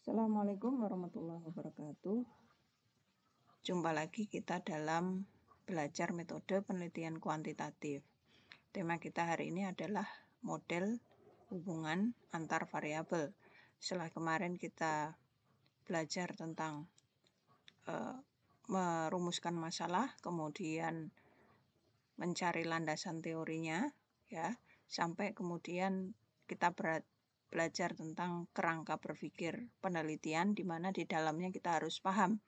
Assalamualaikum warahmatullahi wabarakatuh. Jumpa lagi kita dalam belajar metode penelitian kuantitatif. Tema kita hari ini adalah model hubungan antar variabel. Setelah kemarin kita belajar tentang merumuskan masalah, kemudian mencari landasan teorinya, ya, sampai kemudian kita belajar tentang kerangka berpikir penelitian, di mana di dalamnya kita harus paham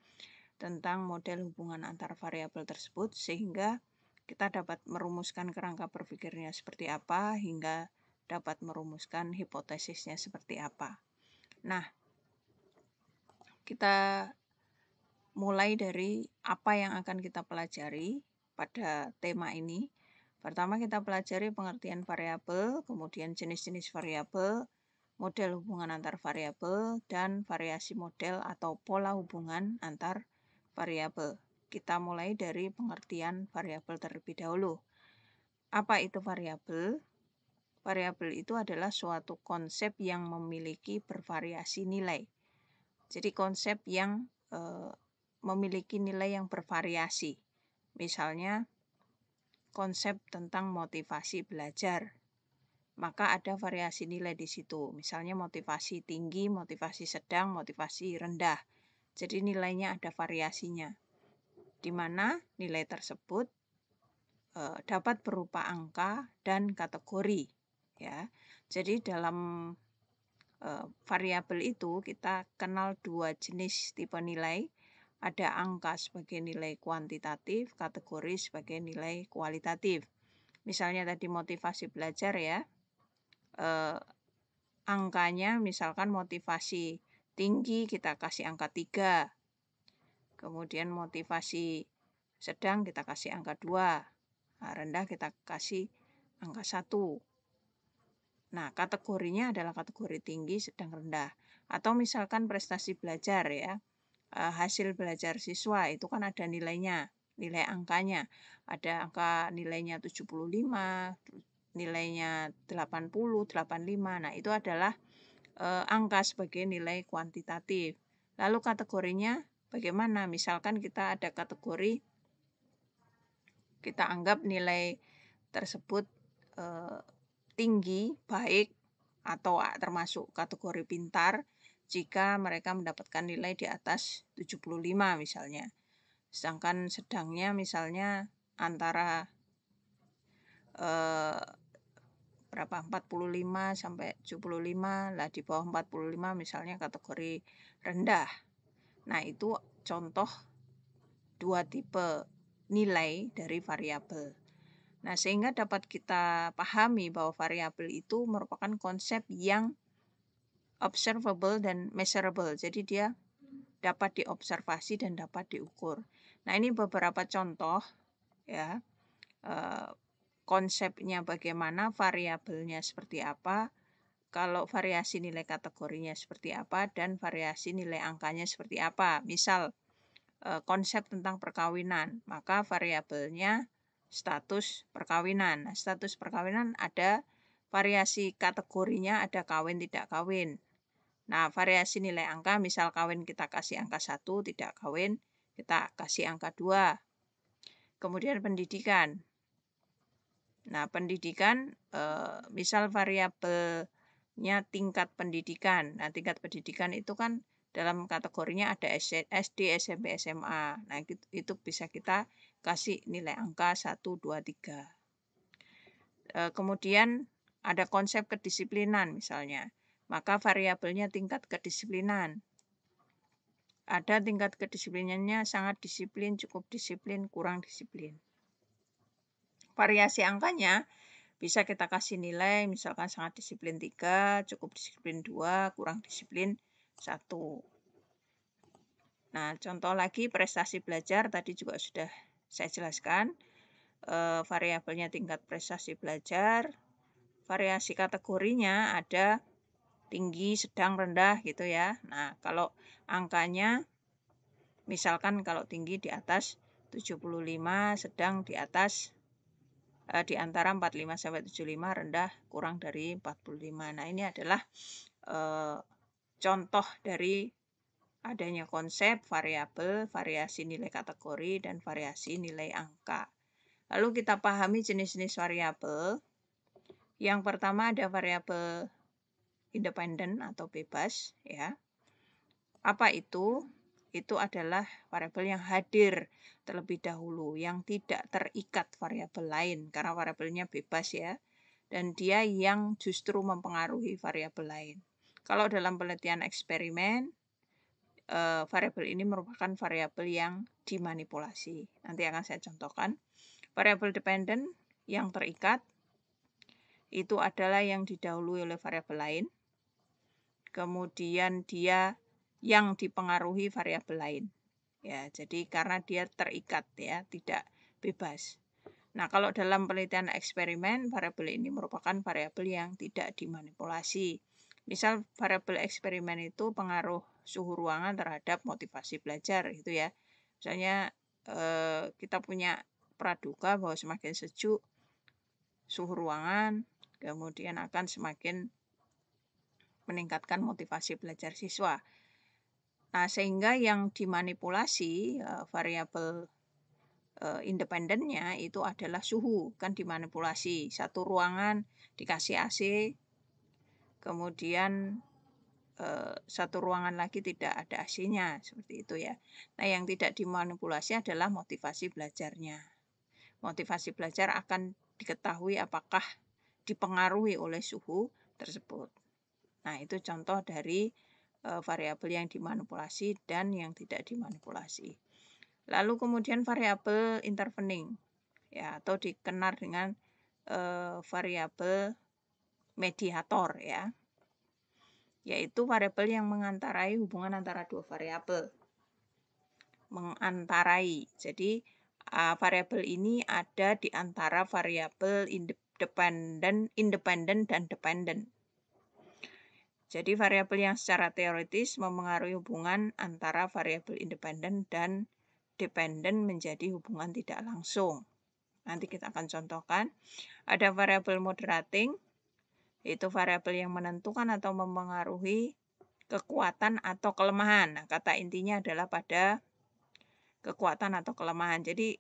tentang model hubungan antar variabel tersebut, sehingga kita dapat merumuskan kerangka berpikirnya seperti apa, hingga dapat merumuskan hipotesisnya seperti apa. Nah, kita mulai dari apa yang akan kita pelajari pada tema ini. Pertama kita pelajari pengertian variabel, kemudian jenis-jenis variabel, model hubungan antar variabel, dan variasi model atau pola hubungan antar variabel. Kita mulai dari pengertian variabel terlebih dahulu. Apa itu variabel? Variabel itu adalah suatu konsep yang memiliki bervariasi nilai. Jadi konsep yang memiliki nilai yang bervariasi. Misalnya konsep tentang motivasi belajar, maka ada variasi nilai di situ. Misalnya motivasi tinggi, motivasi sedang, motivasi rendah. Jadi nilainya ada variasinya, di mana nilai tersebut dapat berupa angka dan kategori. Ya, jadi dalam variabel itu kita kenal dua jenis tipe nilai. Ada angka sebagai nilai kuantitatif, kategori sebagai nilai kualitatif. Misalnya tadi motivasi belajar ya, angkanya misalkan motivasi tinggi kita kasih angka 3. Kemudian motivasi sedang kita kasih angka 2. Nah, rendah kita kasih angka 1. Nah, kategorinya adalah kategori tinggi, sedang, rendah. Atau misalkan prestasi belajar ya, hasil belajar siswa itu kan ada nilainya, nilai angkanya. Ada angka nilainya 75, nilainya 80, 85. Nah, itu adalah angka sebagai nilai kuantitatif. Lalu kategorinya bagaimana? Misalkan kita ada kategori, kita anggap nilai tersebut tinggi, baik, atau termasuk kategori pintar jika mereka mendapatkan nilai di atas 75 misalnya. Sedangkan sedangnya misalnya antara berapa 45 sampai 75, lah di bawah 45 misalnya kategori rendah. Nah, itu contoh dua tipe nilai dari variabel. Nah, sehingga dapat kita pahami bahwa variabel itu merupakan konsep yang observable dan measurable. Jadi dia dapat diobservasi dan dapat diukur. Nah, ini beberapa contoh ya. Konsepnya bagaimana, variabelnya seperti apa, kalau variasi nilai kategorinya seperti apa, dan variasi nilai angkanya seperti apa. Misal konsep tentang perkawinan, maka variabelnya status perkawinan. Nah, status perkawinan ada variasi kategorinya, ada kawin tidak kawin. Nah, variasi nilai angka, misal kawin kita kasih angka 1, tidak kawin kita kasih angka 2. Kemudian pendidikan. Nah, pendidikan misal variabelnya tingkat pendidikan. Nah, tingkat pendidikan itu kan dalam kategorinya ada SD, SMP, SMA. Nah, itu bisa kita kasih nilai angka 1, 2, 3. Kemudian ada konsep kedisiplinan misalnya. Maka variabelnya tingkat kedisiplinan. Ada tingkat kedisiplinannya sangat disiplin, cukup disiplin, kurang disiplin. Variasi angkanya bisa kita kasih nilai misalkan sangat disiplin 3, cukup disiplin 2, kurang disiplin 1. Nah, contoh lagi prestasi belajar tadi juga sudah saya jelaskan. Variabelnya tingkat prestasi belajar. Variasi kategorinya ada tinggi, sedang, rendah gitu ya. Nah, kalau angkanya misalkan kalau tinggi di atas 75, sedang di atas di antara 45 sampai 75, rendah kurang dari 45. Nah, ini adalah contoh dari adanya konsep variabel, variasi nilai kategori, dan variasi nilai angka. Lalu kita pahami jenis-jenis variabel. Yang pertama ada variabel independen atau bebas, ya. Apa itu? Itu adalah variabel yang hadir terlebih dahulu, yang tidak terikat variabel lain, karena variabelnya bebas ya, dan dia yang justru mempengaruhi variabel lain. Kalau dalam penelitian eksperimen, variabel ini merupakan variabel yang dimanipulasi. Nanti akan saya contohkan. Variabel dependen yang terikat, itu adalah yang didahului oleh variabel lain, kemudian dia yang dipengaruhi variabel lain. Ya, jadi karena dia terikat ya, tidak bebas. Nah, kalau dalam penelitian eksperimen, variabel ini merupakan variabel yang tidak dimanipulasi. Misal variabel eksperimen itu pengaruh suhu ruangan terhadap motivasi belajar gitu ya. Misalnya kita punya praduga bahwa semakin sejuk suhu ruangan, kemudian akan semakin meningkatkan motivasi belajar siswa. Nah, sehingga yang dimanipulasi variabel independennya itu adalah suhu, kan dimanipulasi. Satu ruangan dikasih AC, kemudian satu ruangan lagi tidak ada AC-nya, seperti itu ya. Nah, yang tidak dimanipulasi adalah motivasi belajarnya. Motivasi belajar akan diketahui apakah dipengaruhi oleh suhu tersebut. Nah, itu contoh dari variabel yang dimanipulasi dan yang tidak dimanipulasi. Lalu kemudian variabel intervening, ya, atau dikenal dengan variabel mediator ya, yaitu variabel yang mengantarai hubungan antara dua variabel. Mengantarai. Jadi variabel ini ada di antara variabel independen dan dependen. Jadi variabel yang secara teoritis memengaruhi hubungan antara variabel independen dan dependen menjadi hubungan tidak langsung. Nanti kita akan contohkan. Ada variabel moderating, yaitu variabel yang menentukan atau memengaruhi kekuatan atau kelemahan. Nah, kata intinya adalah pada kekuatan atau kelemahan. Jadi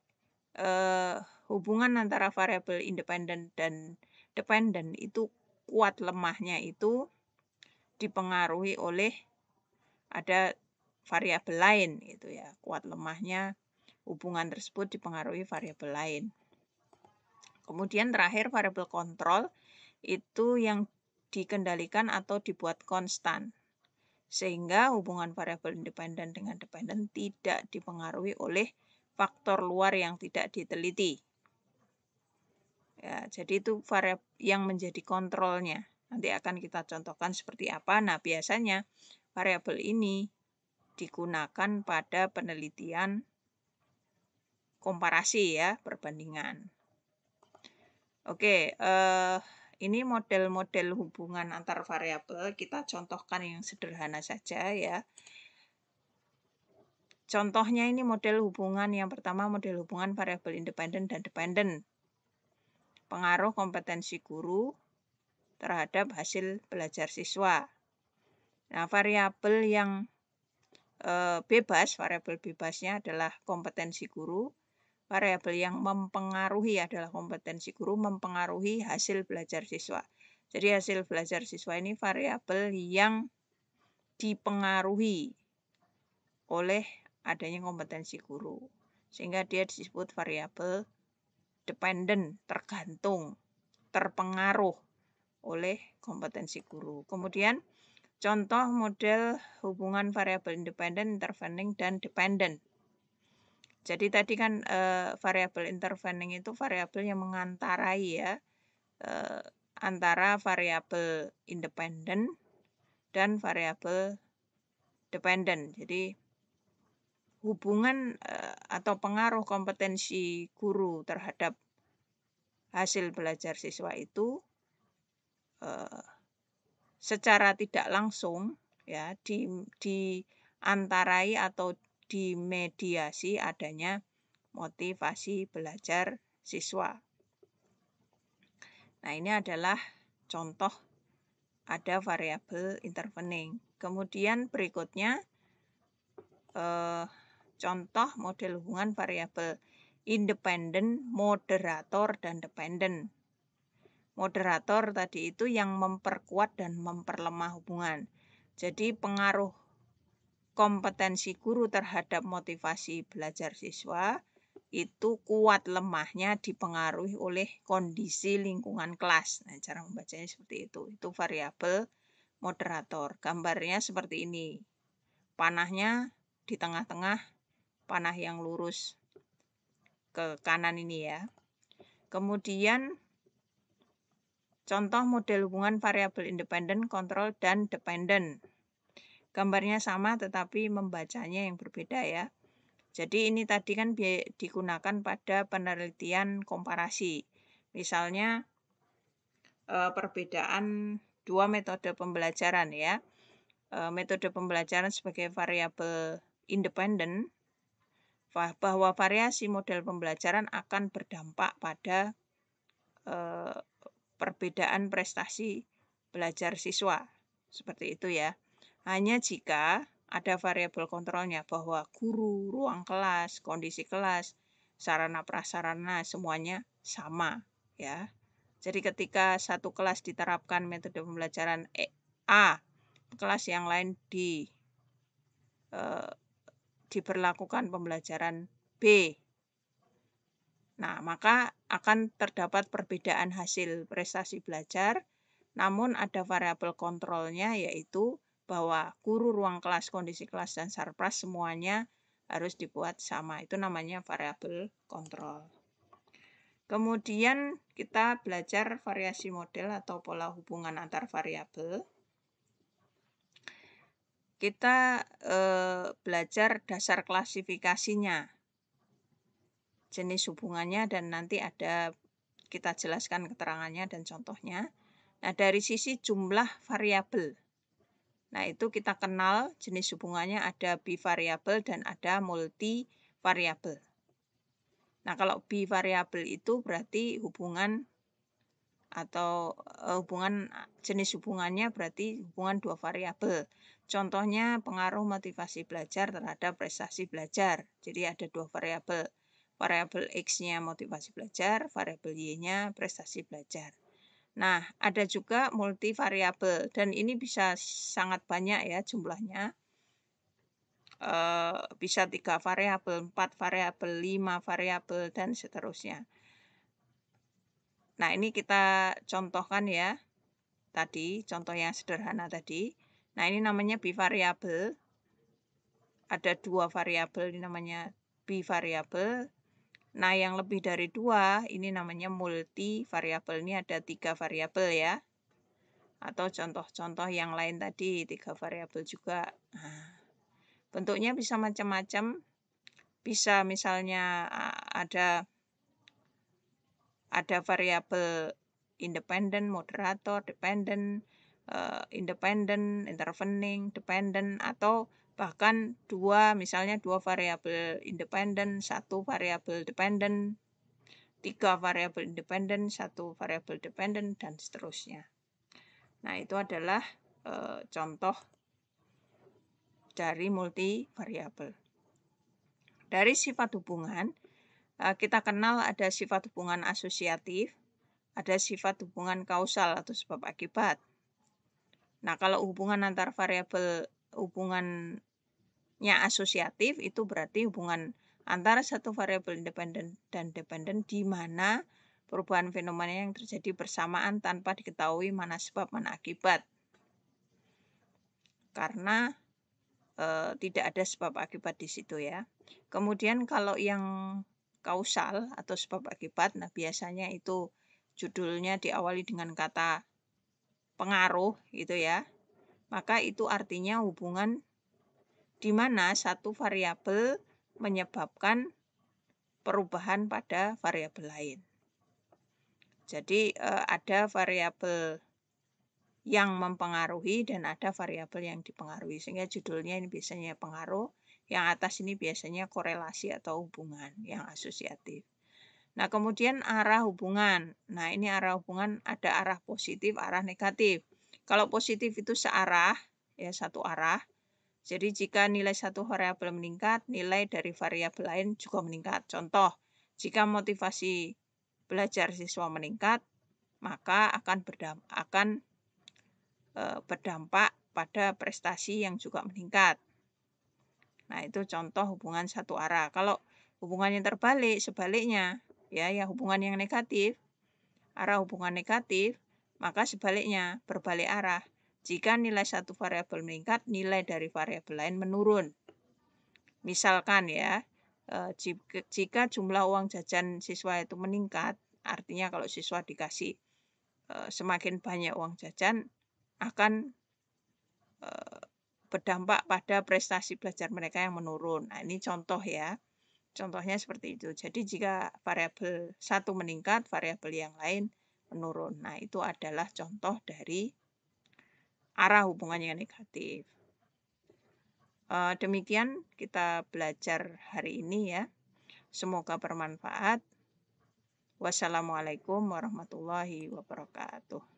hubungan antara variabel independen dan dependen itu kuat lemahnya itu dipengaruhi oleh ada variabel lain gitu ya. Kuat lemahnya hubungan tersebut dipengaruhi variabel lain. Kemudian terakhir variabel kontrol itu yang dikendalikan atau dibuat konstan. Sehingga hubungan variabel independen dengan dependen tidak dipengaruhi oleh faktor luar yang tidak diteliti. Ya, jadi itu variabel yang menjadi kontrolnya. Nanti akan kita contohkan seperti apa. Nah, biasanya variabel ini digunakan pada penelitian komparasi ya, perbandingan. Oke, ini model-model hubungan antar variabel. Kita contohkan yang sederhana saja ya. Contohnya ini model hubungan yang pertama, model hubungan variabel independen dan dependen. Pengaruh kompetensi guru terhadap hasil belajar siswa. Nah, variabel yang bebas, variabel bebasnya adalah kompetensi guru. Variabel yang mempengaruhi adalah kompetensi guru mempengaruhi hasil belajar siswa. Jadi hasil belajar siswa ini variabel yang dipengaruhi oleh adanya kompetensi guru. Sehingga dia disebut variabel dependen, tergantung, terpengaruh oleh kompetensi guru. Kemudian contoh model hubungan variabel independen, intervening, dan dependen. Jadi tadi kan variabel intervening itu variabel yang mengantarai ya antara variabel independen dan variabel dependen. Jadi hubungan atau pengaruh kompetensi guru terhadap hasil belajar siswa itu secara tidak langsung ya diantarai atau dimediasi adanya motivasi belajar siswa. Nah, ini adalah contoh ada variabel intervening. Kemudian berikutnya contoh model hubungan variabel independen, moderator, dan dependen. Moderator tadi itu yang memperkuat dan memperlemah hubungan. Jadi pengaruh kompetensi guru terhadap motivasi belajar siswa itu kuat lemahnya dipengaruhi oleh kondisi lingkungan kelas. Nah, cara membacanya seperti itu. Itu variabel moderator. Gambarnya seperti ini. Panahnya di tengah-tengah, panah yang lurus ke kanan ini ya. Kemudian contoh model hubungan variabel independen, kontrol, dan dependen. Gambarnya sama tetapi membacanya yang berbeda ya. Jadi ini tadi kan digunakan pada penelitian komparasi. Misalnya perbedaan dua metode pembelajaran ya. Metode pembelajaran sebagai variabel independen, bahwa variasi model pembelajaran akan berdampak pada perbedaan prestasi belajar siswa. Seperti itu ya. Hanya jika ada variabel kontrolnya bahwa guru, ruang kelas, kondisi kelas, sarana prasarana semuanya sama ya. Jadi ketika satu kelas diterapkan metode pembelajaran A, kelas yang lain diberlakukan pembelajaran B. Nah, maka akan terdapat perbedaan hasil prestasi belajar, namun ada variabel kontrolnya yaitu bahwa guru, ruang kelas, kondisi kelas, dan sarpras semuanya harus dibuat sama. Itu namanya variabel kontrol. Kemudian kita belajar variasi model atau pola hubungan antar variabel. Kita belajar dasar klasifikasinya, jenis hubungannya, dan nanti ada kita jelaskan keterangannya dan contohnya. Nah, dari sisi jumlah variabel. Nah, itu kita kenal jenis hubungannya ada bivariabel dan ada multivariabel. Nah, kalau bivariabel itu berarti hubungan atau hubungan jenis hubungannya berarti hubungan dua variabel. Contohnya pengaruh motivasi belajar terhadap prestasi belajar. Jadi ada dua variabel. Variabel X-nya motivasi belajar, variabel Y-nya prestasi belajar. Nah, ada juga multivariabel dan ini bisa sangat banyak ya jumlahnya. Bisa 3 variabel, 4 variabel, 5 variabel, dan seterusnya. Nah, ini kita contohkan ya. Tadi, contoh yang sederhana tadi. Nah, ini namanya bivariabel. Ada 2 variabel, ini namanya bivariabel. Nah, yang lebih dari 2, ini namanya multivariabel. Ini ada 3 variabel ya. Atau contoh-contoh yang lain tadi, 3 variabel juga. Nah, bentuknya bisa macam-macam. Bisa misalnya ada variabel independen, moderator, dependen, intervening, dependen, atau bahkan misalnya dua variabel independen, satu variabel dependen, 3 variabel independen, 1 variabel dependen, dan seterusnya. Nah, itu adalah contoh dari multivariabel. Dari sifat hubungan, kita kenal ada sifat hubungan asosiatif, ada sifat hubungan kausal atau sebab akibat. Nah, kalau hubungan antar variabel hubungannya asosiatif itu berarti hubungan antara satu variabel independen dan dependen di mana perubahan fenomena yang terjadi bersamaan tanpa diketahui mana sebab mana akibat. Karena tidak ada sebab akibat di situ ya. Kemudian kalau yang kausal atau sebab akibat, nah biasanya itu judulnya diawali dengan kata pengaruh gitu ya. Maka itu artinya hubungan di mana satu variabel menyebabkan perubahan pada variabel lain. Jadi ada variabel yang mempengaruhi dan ada variabel yang dipengaruhi. Sehingga judulnya ini biasanya pengaruh, yang atas ini biasanya korelasi atau hubungan yang asosiatif. Nah, kemudian arah hubungan. Nah, ini arah hubungan ada arah positif, arah negatif. Kalau positif itu searah, ya satu arah. Jadi jika nilai satu variabel meningkat, nilai dari variabel lain juga meningkat. Contoh, jika motivasi belajar siswa meningkat, maka akan berdampak pada prestasi yang juga meningkat. Nah, itu contoh hubungan satu arah. Kalau hubungan yang terbalik, sebaliknya, ya hubungan yang negatif, arah hubungan negatif, maka sebaliknya, berbalik arah. Jika nilai satu variabel meningkat, nilai dari variabel lain menurun. Misalkan ya, jika jumlah uang jajan siswa itu meningkat, artinya kalau siswa dikasih semakin banyak uang jajan, akan berdampak pada prestasi belajar mereka yang menurun. Nah, ini contoh ya. Contohnya seperti itu. Jadi jika variabel satu meningkat, variabel yang lain menurun. Nah, itu adalah contoh dari arah hubungan yang negatif. Demikian kita belajar hari ini ya. Semoga bermanfaat. Wassalamualaikum warahmatullahi wabarakatuh.